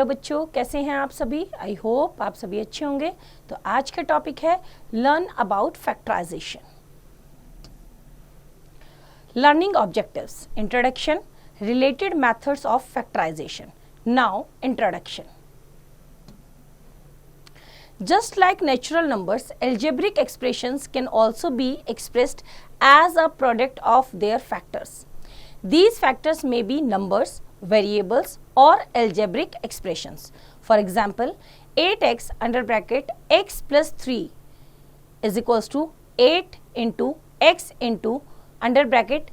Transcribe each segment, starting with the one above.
Hello बच्चों, कैसे हैं आप सभी? आई होप आप सभी अच्छे होंगे। तो आज का टॉपिक है learn about factorization. Learning objectives, introduction, related methods of factorization. Now introduction. Just like natural numbers, algebraic expressions can also be expressed as a product of their factors. These factors may be numbers, variables or algebraic expressions. For example, 8x under bracket x plus 3 is equals to 8 into x into under bracket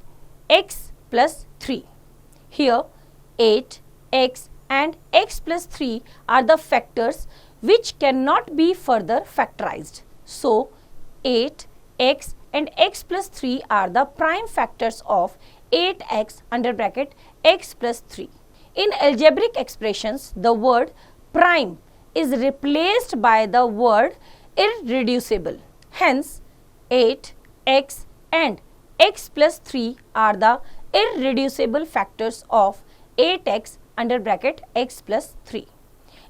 x plus 3. Here 8, x and x plus 3 are the factors which cannot be further factorized. So 8, x and x plus 3 are the prime factors of 8x under bracket x plus 3. In algebraic expressions, the word prime is replaced by the word irreducible. Hence, 8, x and x plus 3 are the irreducible factors of 8x under bracket x plus 3.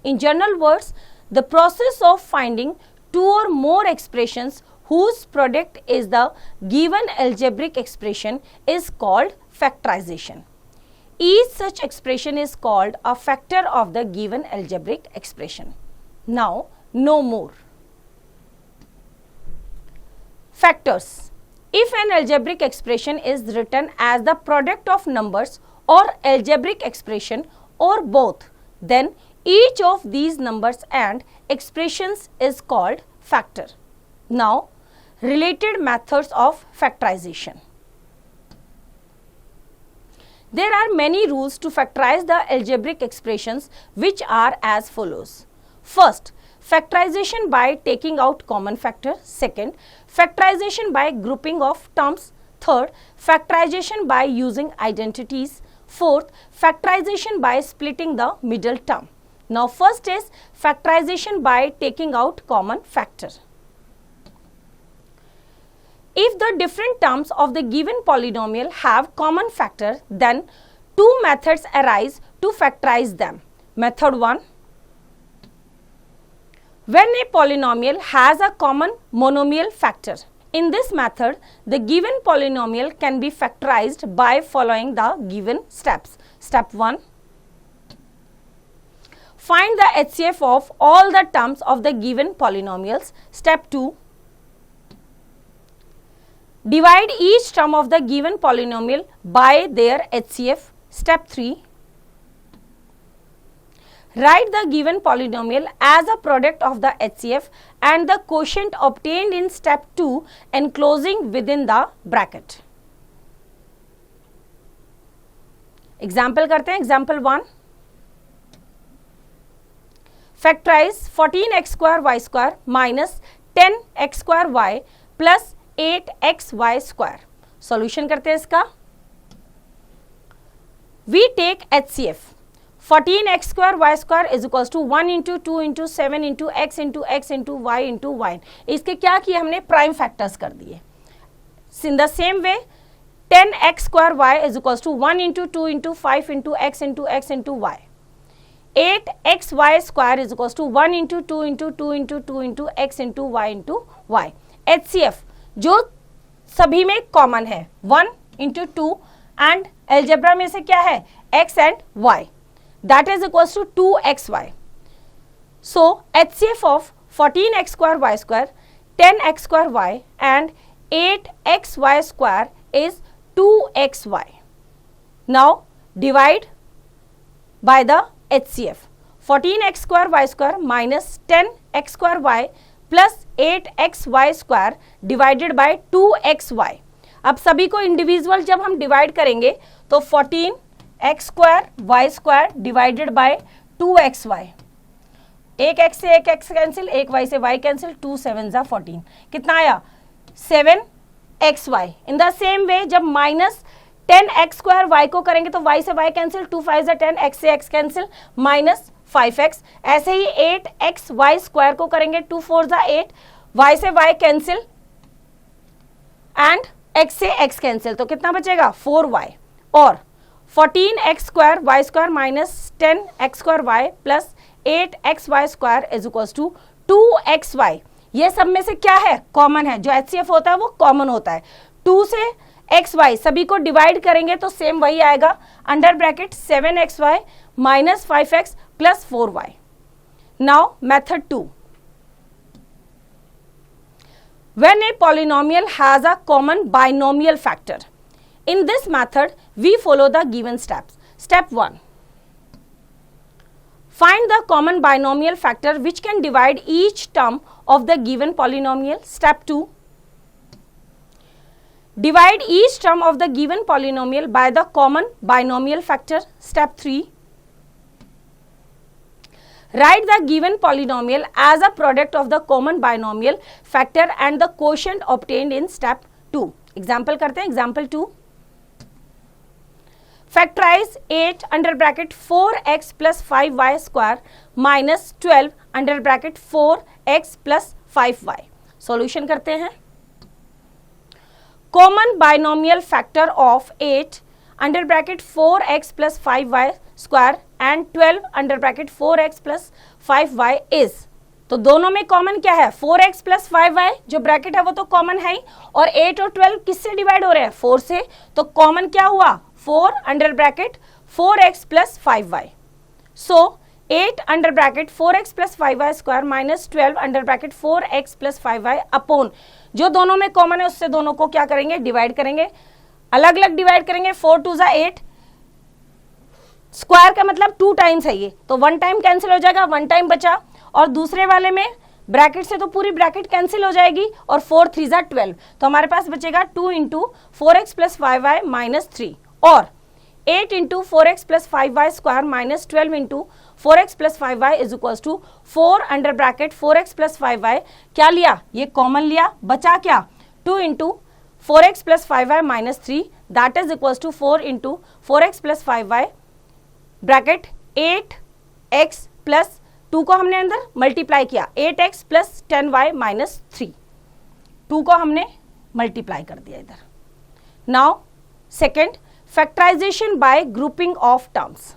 In general words, the process of finding two or more expressions whose product is the given algebraic expression is called factorization. Each such expression is called a factor of the given algebraic expression. Now, know more. Factors. If an algebraic expression is written as the product of numbers or algebraic expression or both, then each of these numbers and expressions is called factor. Now, related methods of factorization. There are many rules to factorize the algebraic expressions, which are as follows. First, factorization by taking out common factor. Second, factorization by grouping of terms. Third, factorization by using identities. Fourth, factorization by splitting the middle term. Now, first is factorization by taking out common factor. If the different terms of the given polynomial have common factor, then two methods arise to factorize them. Method 1. When a polynomial has a common monomial factor. In this method, the given polynomial can be factorized by following the given steps. Step 1. Find the HCF of all the terms of the given polynomials. Step 2. Divide each term of the given polynomial by their HCF. Step 3. Write the given polynomial as a product of the HCF and the quotient obtained in step 2 enclosing within the bracket. Example करते हैं. Example 1. Factorize 14x square y square minus 10x square y plus 8xy square. Solution करते हैं इसका. We take HCF. 14x square y square is equals to 1 into 2 into 7 into x into y into y. इसके क्या किए हमने? Prime factors कर दिए. In the same way, 10x square y is equals to 1 into 2 into 5 into x into y. 8xy square is equals to 1 into 2 into 2 into 2 into x into y. HCF जो सभी में common है 1 into 2 and algebra में से क्या है? x and y. That is equals to 2xy. So HCF of 14x square y square, 10x square y and 8xy square is 2xy. Now divide by the HCF. 14x square y square minus 10x square y plus 8xy square divided by 2xy. अब सभी को individual जब हम divide करेंगे तो 14x square y square divided by 2xy. एक x से एक x कैंसिल, एक y से y कैंसिल, 2 7 जा 14. कितना आया? 7xy. In the same way जब माइनस 10x स्क्वायर y को करेंगे तो y से y कैंसिल, 2 5 जा 10, x से x कैंसिल, माइनस 5x. ऐसे ही 8xy स्क्वायर को करेंगे, 2 4 जा 8, y से y कैंसिल एंड x से x कैंसिल, तो कितना बचेगा? 4y. और 14x square y square minus 10x square y plus 8xy square is equal to 2xy। ये सब में से क्या है? कॉमन है। जो HCF होता है वो कॉमन होता है। 2 से xy सभी को डिवाइड करेंगे तो सेम वही आएगा, under bracket 7xy minus 5x plus 4y। Now method 2, when a polynomial has a common binomial factor. In this method, we follow the given steps. Step 1. Find the common binomial factor which can divide each term of the given polynomial. Step 2. Divide each term of the given polynomial by the common binomial factor. Step 3. Write the given polynomial as a product of the common binomial factor and the quotient obtained in step 2. Example करते हैं, example 2. Factorize 8 under bracket 4x plus 5y square minus 12 under bracket 4x plus 5y. Solution करते हैं. Common binomial factor of 8 under bracket 4x plus 5y square and 12 under bracket 4x plus 5y is, तो दोनों में common क्या है? 4x plus 5y, जो bracket है वो तो कॉमन है ही, और 8 और 12 किससे डिवाइड हो रहे हैं? 4 से, तो कॉमन क्या हुआ? 4 under bracket 4x plus 5y। सो 8 under bracket 4x plus 5y square minus 12 under bracket 4x plus 5y upon जो दोनों में कॉमन है उससे दोनों को क्या करेंगे? डिवाइड करेंगे, अलग अलग डिवाइड करेंगे। 4 2 ज़ा 8, स्क्वायर का मतलब 2 टाइम्स है ये, तो 1 टाइम कैंसिल हो जाएगा, 1 टाइम बचा, और दूसरे वाले में ब्रैकेट से तो पूरी ब्रैकेट कैंसिल हो जाएगी, और 4 3 ज़ा 12, तो हमारे पास बचेगा 2 into 4x plus 5y minus 3 और 8 into 4x plus 5y square minus 12 into 4x plus 5y is equal to 4 under bracket 4x plus 5y, क्या लिया? ये कॉमन लिया, बचा क्या? 2 into 4x plus 5y minus 3 that is equal to 4 into 4x plus 5y bracket 8x plus 2 को हमने अंदर multiply किया, 8x प्लस 10y माइनस 3, 2 को हमने मल्टीप्लाई कर दिया इधर। Now second, factorization by grouping of terms.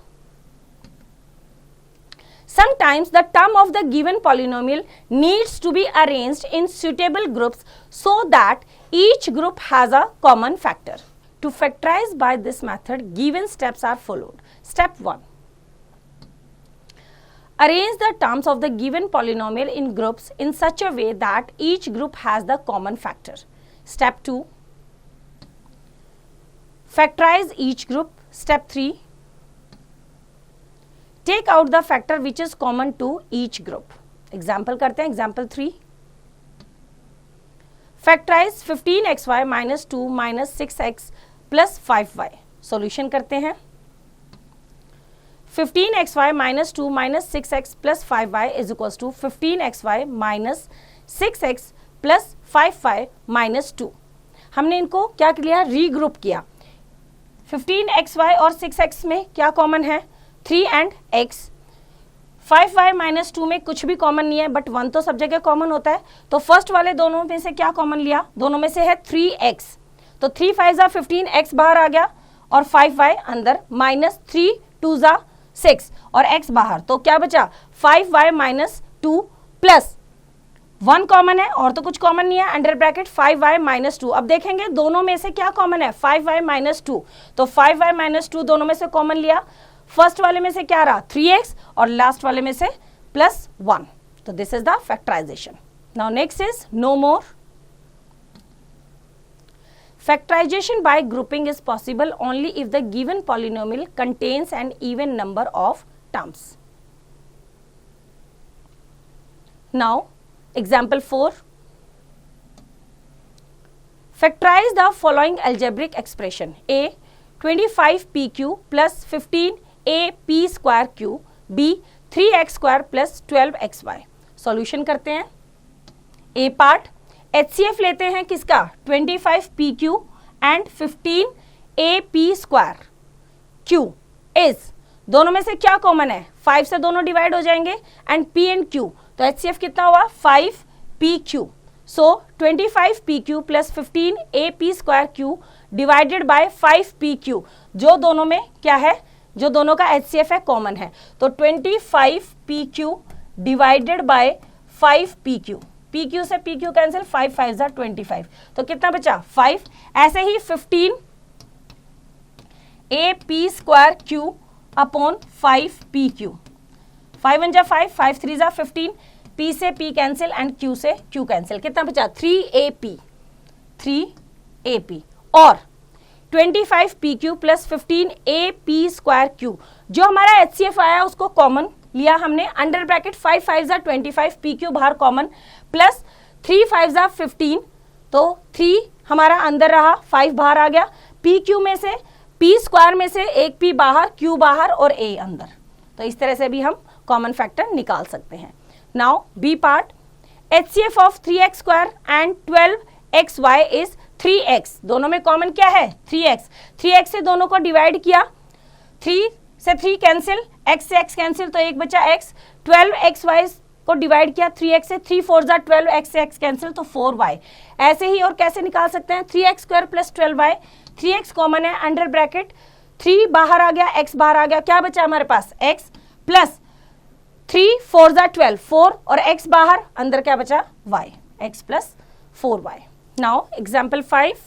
Sometimes the term of the given polynomial needs to be arranged in suitable groups so that each group has a common factor. To factorize by this method, given steps are followed. Step 1. Arrange the terms of the given polynomial in groups in such a way that each group has the common factor. Step 2. Factorize each group. Step 3. Take out the factor which is common to each group. Example करते हैं, example 3. Factorize 15xy minus 2 minus 6x plus 5y. Solution करते हैं. 15xy minus 2 minus 6x plus 5y is equals to 15xy minus 6x plus 5y minus 2. हमने इनको क्या किया? Regroup किया. 15xy और 6x में क्या कॉमन है? 3 and x. 5y माइनस 2 में कुछ भी कॉमन नहीं है, बट 1 तो सब जगह कॉमन होता है, तो फर्स्ट वाले दोनों में से क्या कॉमन लिया? दोनों में से है 3x, तो 3 5 ज़ा 15x बाहर आ गया और 5y अंदर, माइनस 3 2 ज़ा 6 और x बाहर, तो क्या बचा? 5y माइनस 2 प्लस 1 कॉमन है और तो कुछ कॉमन नहीं है, अंडर ब्रैकेट 5y माइनस 2. अब देखेंगे दोनों में से क्या कॉमन है? 5y माइनस 2, तो 5y माइनस 2 दोनों में से कॉमन लिया. फर्स्ट वाले में से क्या रहा? 3x और लास्ट वाले में से प्लस 1. तो this is the factorization. Now next is no more. Factorization by grouping is possible only if the given polynomial contains an even number of terms. Now, example 4. Factorize the following algebraic expression: A 25pq plus 15ab square q, b 3x square plus 12xy. Solution करते हैं. A part HCF लेते हैं किसका? 25pq and 15ab square q is, दोनों में से क्या common है? 5 से दोनों डिवाइड हो जाएंगे, एंड p एंड q, तो HCF कितना हुआ? 5pq. So 25pq plus 15ap square Q divided by 5pq, जो दोनों में क्या है, जो दोनों का HCF है कॉमन है, तो 25pq divided by 5pq, pq से pq कैंसिल, 5 5 जा 25, तो कितना बचा 5। ऐसे ही 15ap square Q upon 5pq, 5 1 जा 5, 5 3 जा 15, p से p कैंसिल एंड q से q कैंसिल, कितना बचा 3ap और 25pq plus 15ap square Q, जो हमारा HCF आया उसको कॉमन लिया हमने, अंडर ब्रैकेट 5 5 जा 25, pq बाहर कॉमन, प्लस 3 5 जा 15, तो 3 हमारा अंदर रहा, 5 बाहर आ गया, pq में से p स्क्वायर में से एक p बाहर, q बाहर और a अंदर, तो इस तरह से भी हम कॉमन फैक्टर निकाल सकते हैं। Now B part, HCF of 3x square and 12xy is 3x, दोनों में कॉमन क्या है 3x, 3x से दोनों को डिवाइड किया, 3 से 3 कैंसिल, x से x कैंसिल, तो एक बचा x, 12xy को डिवाइड किया 3x से, 3 4 जा 12, x से x कैंसिल, तो 4y। ऐसे ही और कैसे निकाल सकते हैं, 3x square plus 12y, 3x common है, अंडर ब्रैकेट 3 बाहर आ गया, x बाहर आ गया, क्या बचा हमारे पास x, प्लस 3 4 जा 12, 4 और x बाहर, अंदर क्या बचा y, x plus 4y। Now example 5,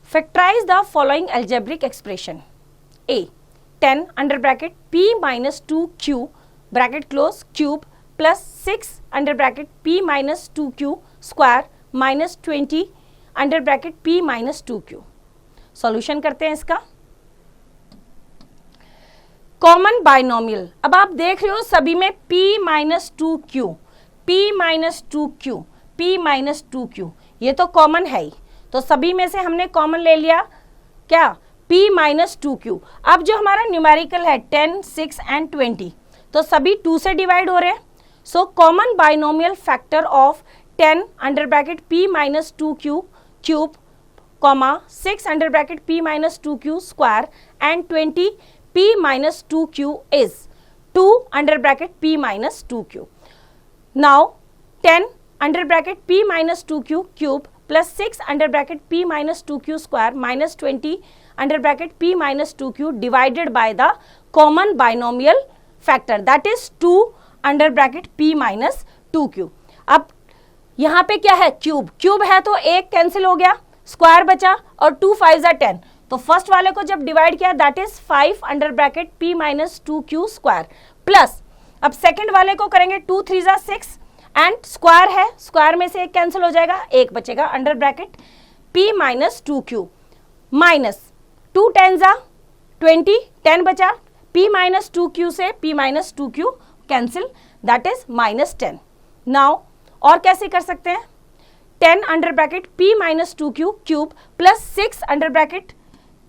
factorize the following algebraic expression. A 10 under bracket p minus 2q bracket close cube plus 6 under bracket p minus 2q square minus 20 under bracket p minus 2q। Solution करते हैं इसका। Common binomial, अब आप देख रहे हो सभी में p minus 2q, p minus 2q, p minus 2q, ये तो कॉमन है ही, तो सभी में से हमने कॉमन ले लिया क्या p माइनस 2q। अब जो हमारा न्यूमेरिकल है 10 6 एंड 20, तो सभी 2 से डिवाइड हो रहे हैं, so common binomial factor of 10 under bracket p minus 2q cube comma 6 under bracket p minus 2q square and 20 p minus 2q is 2 under bracket p minus 2q। Now 10 under bracket p minus 2q cube plus 6 under bracket p minus 2q square minus 20 under bracket p minus 2q divided by the common binomial factor that is 2 under bracket p minus 2q। अब यहाँ पे क्या है cube, cube है तो एक cancel हो गया, स्क्वायर बचा और 2 5 जा 10, तो फर्स्ट वाले को जब डिवाइड किया that is 5 under bracket p minus 2q square, plus अब सेकंड वाले को करेंगे 2 3 जा 6 एंड स्क्वायर है, स्क्वायर में से एक कैंसिल हो जाएगा, एक बचेगा under bracket p minus 2q minus 2 10 जा 20, 10 बचा, p माइनस 2q से p minus 2q cancel that is minus 10। Now और कैसे कर सकते हैं, 10 under bracket p minus 2q cube plus 6 under bracket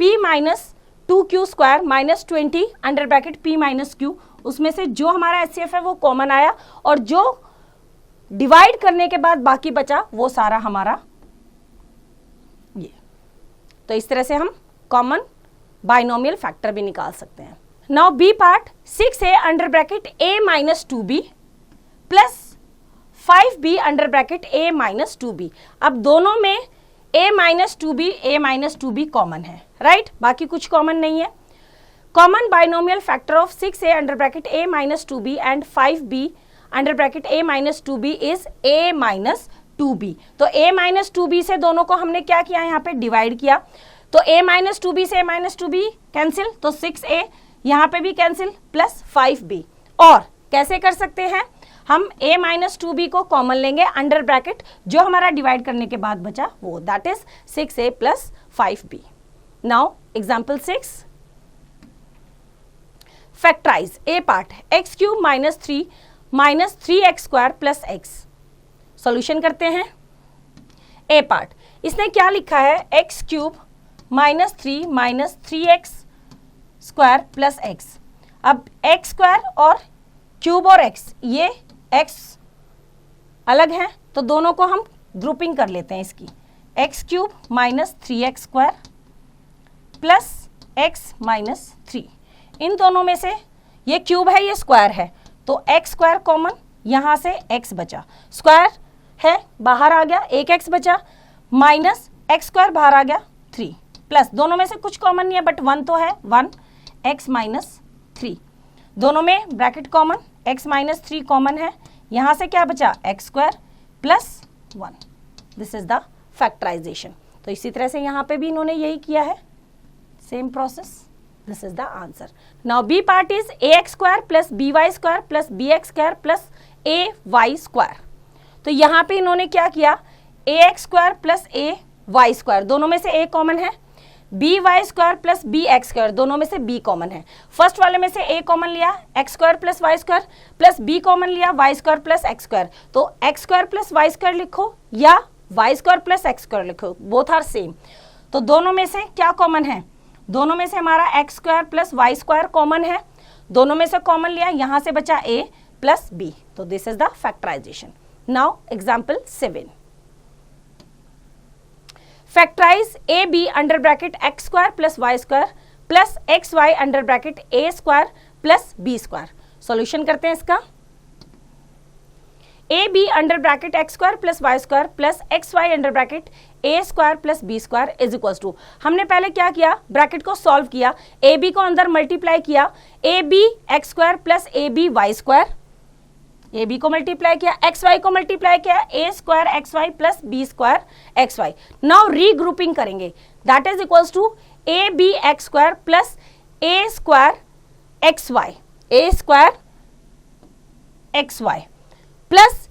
p minus 2q square minus 20 under bracket p minus q, उसमें से जो हमारा HCF है वो कॉमन आया और जो डिवाइड करने के बाद बाकी बचा वो सारा हमारा ये, तो इस तरह से हम कॉमन बाइनोमियल फैक्टर भी निकाल सकते हैं। Now B part, 6a under bracket a minus 2b plus 5b under bracket a minus 2b। अब दोनों में a माइनस 2b कॉमन है, राइट, बाकी कुछ कॉमन नहीं है। Common binomial factor of 6a under bracket a minus 2b and 5b under bracket a minus 2b is a minus 2b। तो a minus 2b से दोनों को हमने क्या किया, यहाँ पे डिवाइड किया, तो a माइनस 2b से a माइनस 2b कैंसिल, तो 6a यहाँ पे भी कैंसिल प्लस 5b। और कैसे कर सकते हैं, हम a माइनस 2b को कॉमन लेंगे, अंडर ब्रैकेट जो हमारा डिवाइड करने के बाद बचा वो that is 6a plus 5b। Now example 6, factorize a part x cube minus 3 minus 3x square plus x। Solution करते हैं। a पार्ट, इसने क्या लिखा है, x cube minus 3 minus 3x square plus x। अब x स्क्वायर और cube और x, ये x अलग है तो दोनों को हम ग्रुपिंग कर लेते हैं इसकी, x cube minus 3x square plus x minus 3। इन दोनों में से ये क्यूब है ये स्क्वायर है तो x स्क्वायर कॉमन यहां से x बचा, स्क्वायर है बाहर आ गया, एक x बचा, माइनस एक्स स्क्वायर बाहर आ गया 3, प्लस दोनों में से कुछ कॉमन नहीं है बट 1 तो है, 1x माइनस 3, दोनों में bracket common, x minus 3 common है, यहां से क्या बचा x square plus 1. This is the factorization. तो इसी तरह से यहाँ पे भी इन्होंने यही किया है, same process. This is the answer. Now B part is ax square plus by square plus bx square plus ay square. तो यहाँ पे इन्होंने क्या किया, ax square plus ay square, दोनों में से a कॉमन है, by square plus bx square, दोनों में से b कॉमन है. फर्स्ट वाले में से a कॉमन लिया, x square plus y square plus b common लिया, y square plus x square. तो x square plus y square लिखो या y square plus x square लिखो, बोथ आर सेम. तो दोनों में से क्या कॉमन है, दोनों में से हमारा x square plus y square common है, दोनों में से कॉमन लिया, यहां से बचा a प्लस b. तो this is the factorization. Now example 7. Factorize a b under bracket x square plus y square plus x y under bracket a square plus B square. Solution करते हैं इसका. A b under bracket x square plus y square plus x y under bracket a square plus B square is equal to, हमने पहले क्या किया, bracket को solve किया, A B को अंदर मल्टीप्लाई किया, A B X square plus A B Y square, A B को मल्टीप्लाई किया, एक्स वाई को मल्टीप्लाई किया, A square X Y plus B square X Y. Now regrouping करेंगे, that is equals to A B X square plus A square X Y, A square X Y plus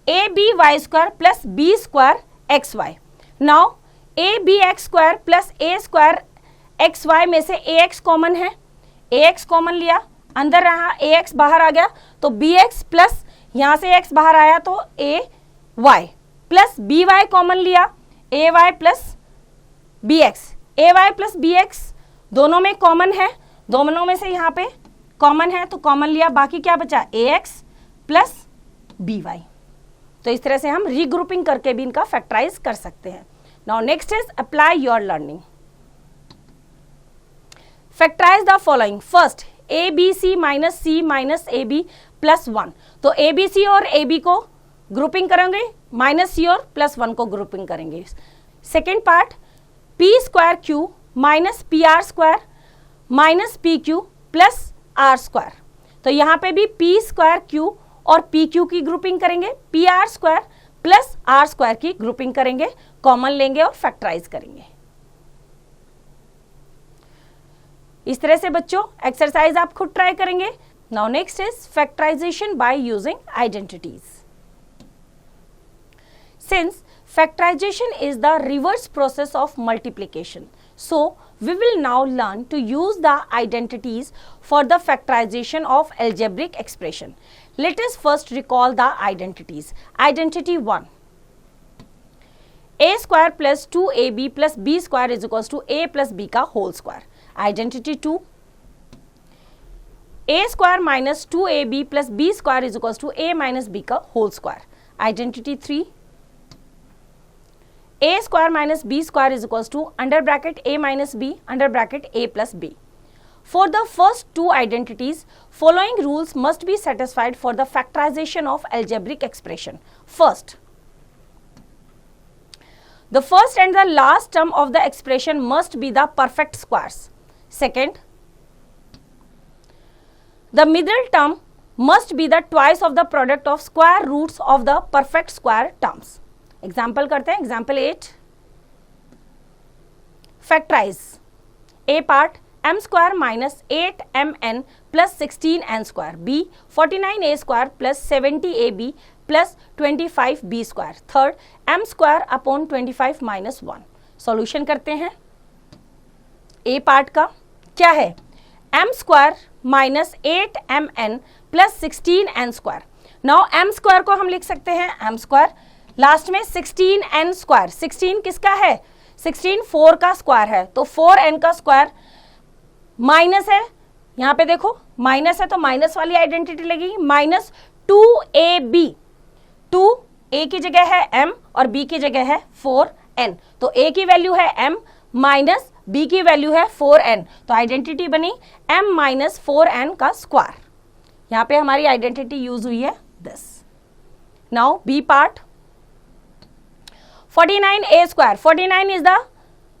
A B Y square plus B square X Y. Now A B X square plus A square X Y में से ए x common है, ए x common लिया, अंदर रहा ए x बाहर आ गया, तो B x plus यहां से एक्स बाहर आया तो A Y plus B Y common लिया, A Y plus B X, A Y plus B X दोनों में कॉमन है, दोनों में से यहाँ पे कॉमन है तो कॉमन लिया, बाकी क्या बचा ए एक्स प्लस बी वाई. तो इस तरह से हम रीग्रुपिंग करके भी इनका फैक्टराइज कर सकते हैं. Now next is apply your learning. Factorize the following. First a b c minus a b plus 1. तो ए बी सी और ए बी को ग्रुपिंग करेंगे, माइनस सी और प्लस 1 को ग्रुपिंग करेंगे. Second part p square q minus p r square minus p q plus r square. तो यहाँ पे भी पी स्क्वायर क्यू और पी क्यू की ग्रुपिंग करेंगे, p r square plus r square की ग्रुपिंग करेंगे, कॉमन लेंगे और फैक्टराइज करेंगे. इस तरह से बच्चों एक्सरसाइज आप खुद ट्राई करेंगे. Now next is factorization by using identities. Since factorization is the reverse process of multiplication, so we will now learn to use the identities for the factorization of algebraic expression. Let us first recall the identities. Identity 1, a square plus 2ab plus b square is equals to a plus b का whole square. Identity 2, a square minus 2ab plus b square is equals to a minus b का whole square. Identity 3, a square minus b square is equals to under bracket a minus b under bracket a plus b. For the first two identities, following rules must be satisfied for the factorization of algebraic expression. First, the first and the last term of the expression must be the perfect squares. Second, the middle term must be the twice of the product of square roots of the perfect square terms. Example करते हैं. Example 8, factorise A part M square minus 8mn plus 16n square, B 49a square plus 70ab plus 25b square. Third M square upon 25 minus 1. Solution करते हैं. A part का क्या है, M square minus 8mn plus 16n square. Now M square को हम लिख सकते हैं एम स्क्वायर, लास्ट में 16n स्क्वायर. 16 किसका है, 16 4 का स्क्वायर है, तो 4n का स्क्वायर माइनस है, यहाँ पे देखो माइनस है तो माइनस वाली आइडेंटिटी लगेगी, माइनस 2ab. 2a की जगह है m और b की जगह है 4n, तो a की वैल्यू है m माइनस b की वैल्यू है 4n, तो आइडेंटिटी बनी m माइनस 4n का स्क्वायर. यहाँ पे हमारी आइडेंटिटी यूज हुई है this. Now B part. 49a square. 49 is the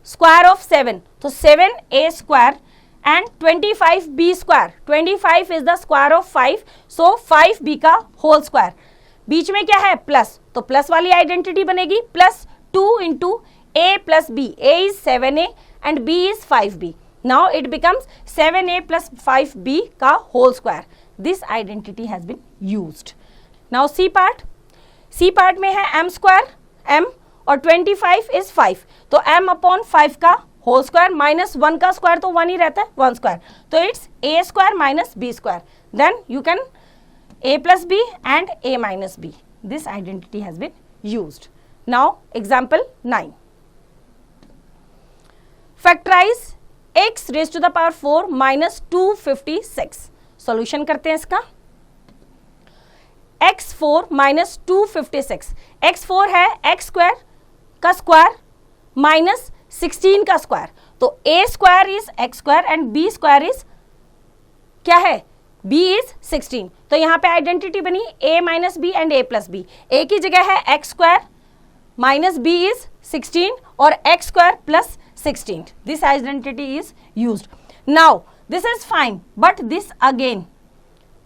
square of 7. So 7a square and 25b square. 25 is the square of 5. So 5b का whole square. बीच में क्या है? प्लस. तो प्लस वाली आइडेंटिटी बनेगी. Plus 2 into a plus b. a is 7a and b is 5b. Now it becomes 7a plus 5b का whole square. This identity has been used. Now C part. C part में है m square m और 25 is 5. तो m upon 5 का whole square minus 1 का square तो 1 ही रहता है, 1 स्क्वायर. तो it's a square minus b square. Then you can a plus b and a minus b. This identity has been used. Now example 9. Factorize x raised to the power 4 minus 256. Solution करते हैं इसका. x4 minus 256. x4 है x square का square minus 16 का square. तो a square is x square and b square is क्या है? b is 16. तो यहाँ पे आइडेंटिटी बनी a minus b and a plus b. a की जगह है x square minus b is 16 और x square plus 16. This identity is used. Now this is fine, but this again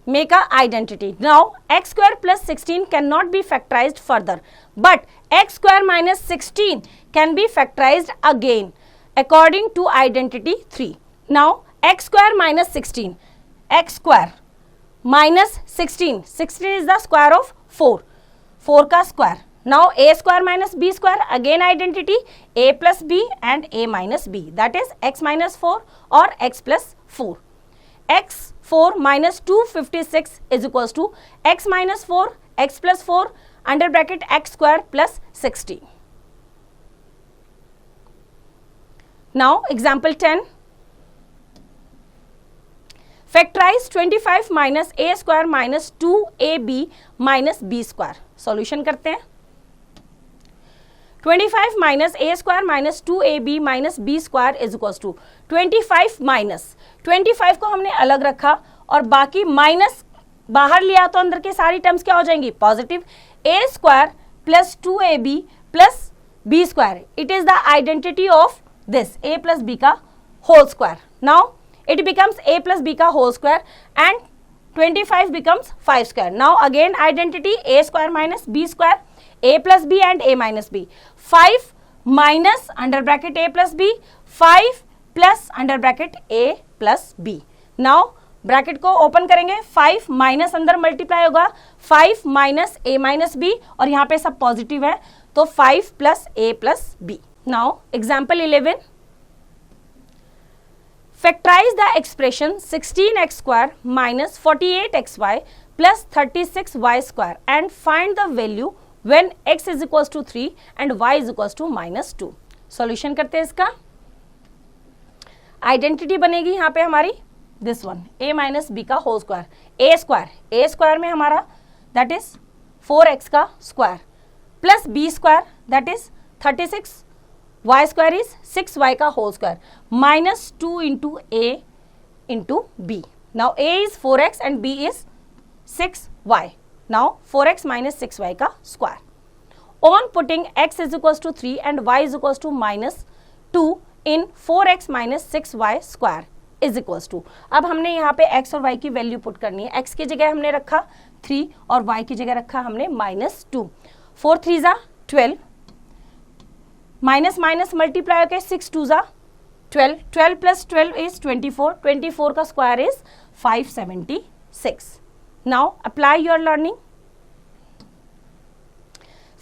make a identity. Now x square plus 16 cannot be factorized further, but x square minus 16 can be factorized again according to identity 3. Now x square minus 16, x square minus 16, 16 is the square of 4, 4 का square. Now a square minus b square, again identity a plus b and a minus b, that is x minus 4 or x plus 4. x4 minus 256 is equals to x minus 4 x plus 4 under bracket x square plus 16. Now example 10. Factorize 25 minus a square minus 2ab minus b square. Solution करते हैं. 25 minus a square minus 2ab minus b square is equals to 25 minus 25 को हमने अलग रखा और बाकी minus बाहर लिया तो अंदर के सारी टर्म्स क्या हो जाएंगी? Positive. a square plus 2ab plus b square. It is the identity of this a plus b का whole square. Now it becomes a plus b का whole square and 25 becomes 5 square. Now again identity a square minus b square, a plus b and a minus b. 5 minus under bracket a plus b, 5 plus under bracket a plus b. Now bracket को open करेंगे, 5 minus अंदर multiply होगा 5 minus a minus b और यहाँ पे सब positive है तो 5 plus a plus b. Now example 11. Factorize the expression 16x square minus 48xy plus 36y square and find the value when x is equals to 3 and y is equals to minus 2. Solution करते हैं इसका. Identity बनेगी यहाँ पे हमारी this one a minus b का whole square. a square में हमारा दैट इज 4x का square plus b square that is 36, y square is 6y का whole square minus 2 into a into b. Now a is 4x and b is 6y. Now 4x minus 6y का square. On putting x is equals to 3 and y is equals to minus 2 in 4x minus 6y square is equals to. अब हमने यहाँ पे x और y की value put करनी है. x की जगह हमने रखा 3 और y की जगह रखा हमने minus 2. 4 3 जा 12 माइनस माइनस मल्टीप्लाई होकर 6 2 जा 12, 12 plus 12 is 24, 24 का square is 576. Now apply your learning.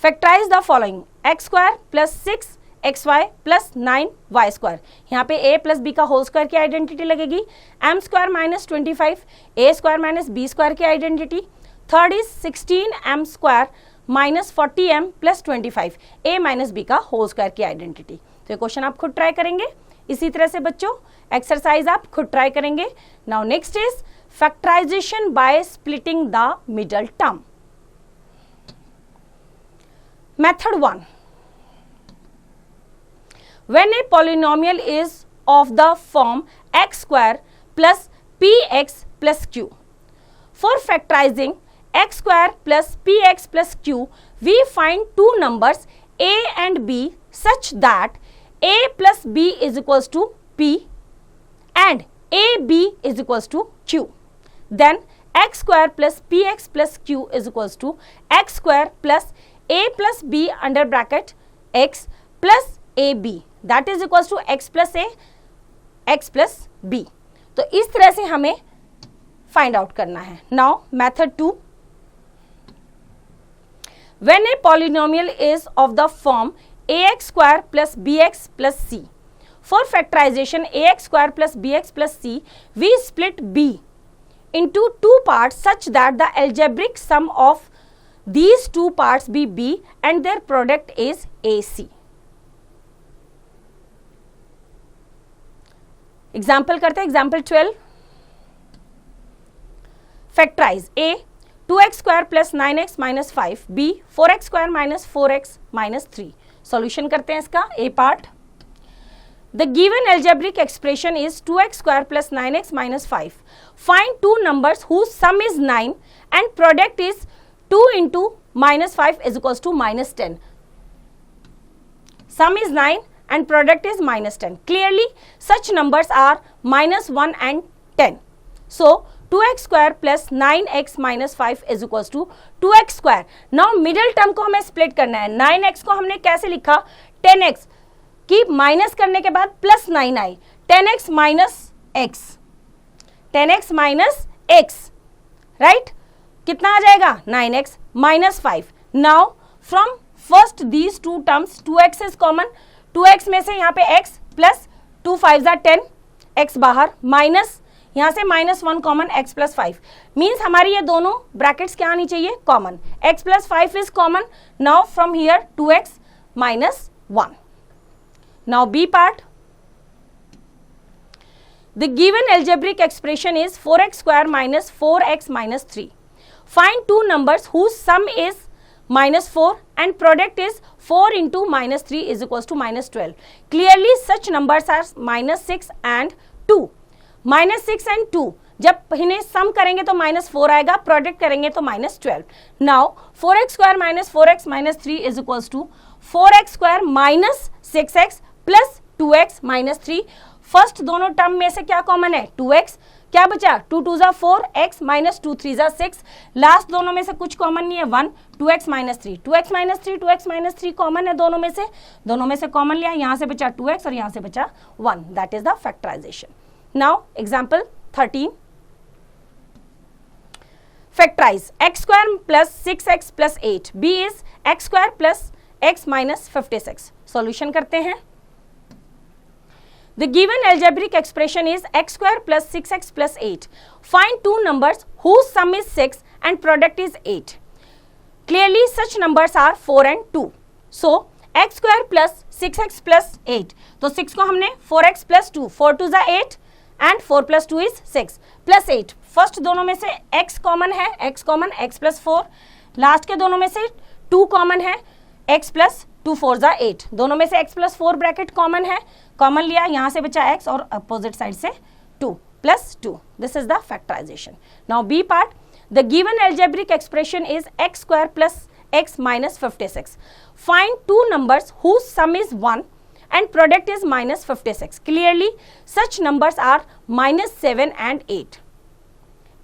Factorize the following: x square plus 6xy plus 9y square. यहाँ पे a plus b का होल स्क्वायर की आइडेंटिटी लगेगी. m square minus 25 a square minus b square की identity. Third is 16m square minus 40m plus 25 a minus b का whole square की identity. तो ये क्वेश्चन आप खुद ट्राई करेंगे. इसी तरह से बच्चों एक्सरसाइज आप खुद ट्राई करेंगे. Now next is factorization by splitting the middle term. Method 1. When a polynomial is of the form x square plus px plus q. For factorizing x square plus px plus q, we find two numbers a and b such that a plus b is equals to p and ab is equals to q. Then x square plus px plus q is equals to x square plus a plus b under bracket x plus ab, that is equals to x plus a x plus b. तो इस तरह से हमें find out करना है. Now method 2, when a polynomial is of the form ax square plus bx plus c, for factorization ax square plus bx plus c, we split b into two parts such that the algebraic sum of these two parts be b and their product is ac. Example करते हैं. Example 12, factorize a 2x square plus 9x minus 5, b 4x square minus 4x minus 3. Solution करते हैं इसका. a part, the given algebraic expression is 2x square plus 9x minus 5. Find two numbers whose sum is 9 and product is 2 into minus 5 is equals to minus 10. Sum is 9 and product is minus 10. Clearly, such numbers are minus 1 and 10. So, 2x square plus 9x minus 5 is equals to 2x square. Now, middle term को हमें split करना है. 9x को हमने कैसे लिखा? 10x की minus करने के बाद प्लस 9 आई. 10x minus x, 10x minus x, right? कितना आ जाएगा? 9x minus 5. Now from first these two terms 2x is common. 2x में से यहाँ पे x प्लस 2 5 10, x बाहर, माइनस यहाँ से minus 1 common, x plus 5. Means हमारी ये दोनों ब्रैकेट्स क्या आनी चाहिए? Common. x plus 5 is common. Now from here 2x minus 1. Now b part, the given algebraic expression is 4x square minus 4x minus 3. Find two numbers whose sum is minus 4 and product is 4 into minus 3 is equals to minus 12. Clearly such numbers are minus 6 and 2. Minus 6 and 2 जब इन्हें सम करेंगे तो minus 4 आएगा, product करेंगे तो minus 12. Now 4x square minus 4x minus 3 is equals to 4x square minus 6x plus 2x minus 3. First दोनों term में से क्या कॉमन है? 2x. क्या बचा? 2 2 जा 4, x माइनस 2 3 जा 6. लास्ट दोनों में से कुछ कॉमन नहीं है, 1. 2x minus 3, 2x minus 3, 2x minus 3 common है दोनों में से कॉमन लिया. यहाँ से बचा 2x और यहाँ से बचा 1. That is the factorization. Now example 13, factorize x square plus 6x plus 8, b is x square plus x minus 56. Solution करते हैं. The given algebraic expression is x square plus 6x plus 8. Find two numbers whose sum is 6 and product is 8. Clearly such numbers are 4 and 2. So x square plus 6x plus 8. तो 6 को हमने 4x plus 2, 4 2 जा 8 and 4 plus 2 is 6 plus 8. First दोनों में से x common है, x common, x plus 4. Last के दोनों में से 2 कॉमन है, x plus 2 4 जा 8. दोनों में से x plus 4 ब्रैकेट कॉमन है, कॉमन लिया, यहाँ से बचा x और अपोजिट साइड से 2 plus 2. This is the factorization. Now b part, the given algebraic expression is x square plus x minus 56. Find two numbers whose sum is 1 and product is minus 56. Clearly such numbers are minus 7 and 8.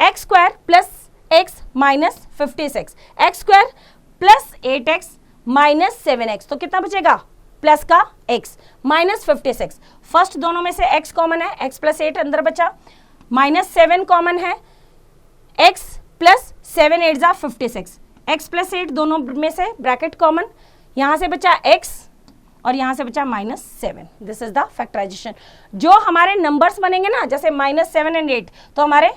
x square plus x minus 56, x square plus 8x minus 7x. तो कितना बचेगा? Plus का x minus 56. First दोनों में से x common है, x plus 8 अंदर बचा, माइनस 7 कॉमन है, x प्लस 7 8 जा 56, x प्लस 8 दोनों में से ब्रैकेट कॉमन, यहाँ से बचा x और यहाँ से बचा minus 7. This is the factorization. जो हमारे नंबर्स बनेंगे ना, जैसे माइनस 7 एंड 8, तो हमारे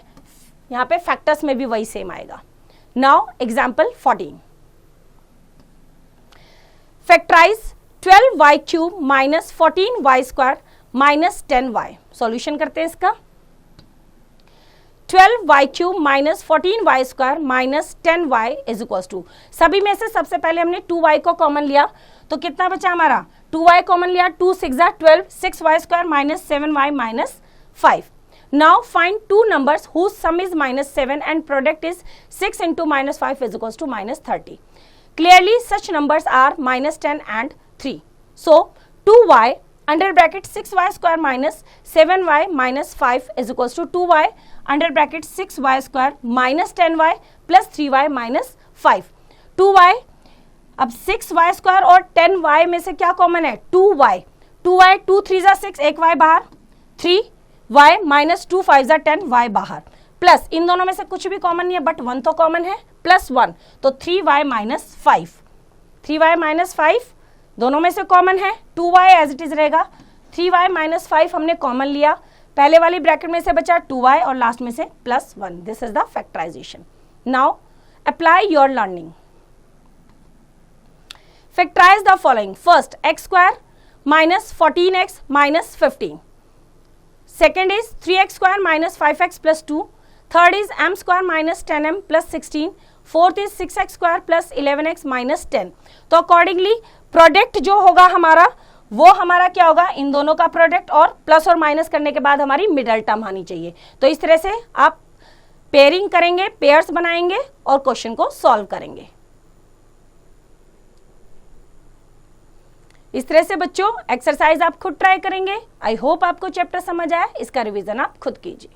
यहाँ पे फैक्टर्स में भी वही सेम आएगा. Now example 14, factorize 12y cube minus 14y square minus 10y. Solution करते हैं इसका. 12y cube minus 14y square minus 10y is equal to, सभी में से सबसे पहले हमने 2y को कॉमन लिया, तो कितना बचा हमारा? 2y कॉमन लिया, 2 6 जा 12, 6y square minus 7y minus 5. Now find two numbers whose sum is -7 and product is 6 into -5 is equals to -30. Clearly such numbers are -10 and 3. So 2y under bracket 6y square minus 7y minus 5 is equals to 2y under bracket 6y square minus 10y plus 3y minus 5. 2y, अब 6y square और 10y में से क्या common है? 2y, 2 3 जा 6, एक y बाहर, 3y minus 2 5 जा 10, y बाहर, प्लस इन दोनों में से कुछ भी कॉमन नहीं है बट 1 तो कॉमन है, प्लस 1, तो 3y माइनस 5, 3y माइनस 5 दोनों में से कॉमन है, 2y एज इट इज रहेगा, 3y माइनस 5 हमने कॉमन लिया, पहले वाली ब्रैकेट में से बचा 2y और लास्ट में से plus 1. This is the factorization. Now apply your learning. Factorize the following. First, x square minus 14x minus 15. Second is 3x square minus 5x plus 2. Third is m square minus 10m plus 16. Fourth is 6x square plus 11x minus 10. तो accordingly product जो होगा हमारा वो हमारा क्या होगा? इन दोनों का प्रोडक्ट और प्लस और माइनस करने के बाद हमारी मिडल टर्म आनी चाहिए. तो इस तरह से आप पेयरिंग करेंगे, पेयर्स बनाएंगे और क्वेश्चन को सॉल्व करेंगे. इस तरह से बच्चों एक्सरसाइज आप खुद ट्राई करेंगे. आई होप आपको चैप्टर समझ आया. इसका रिवीजन आप खुद कीजिए.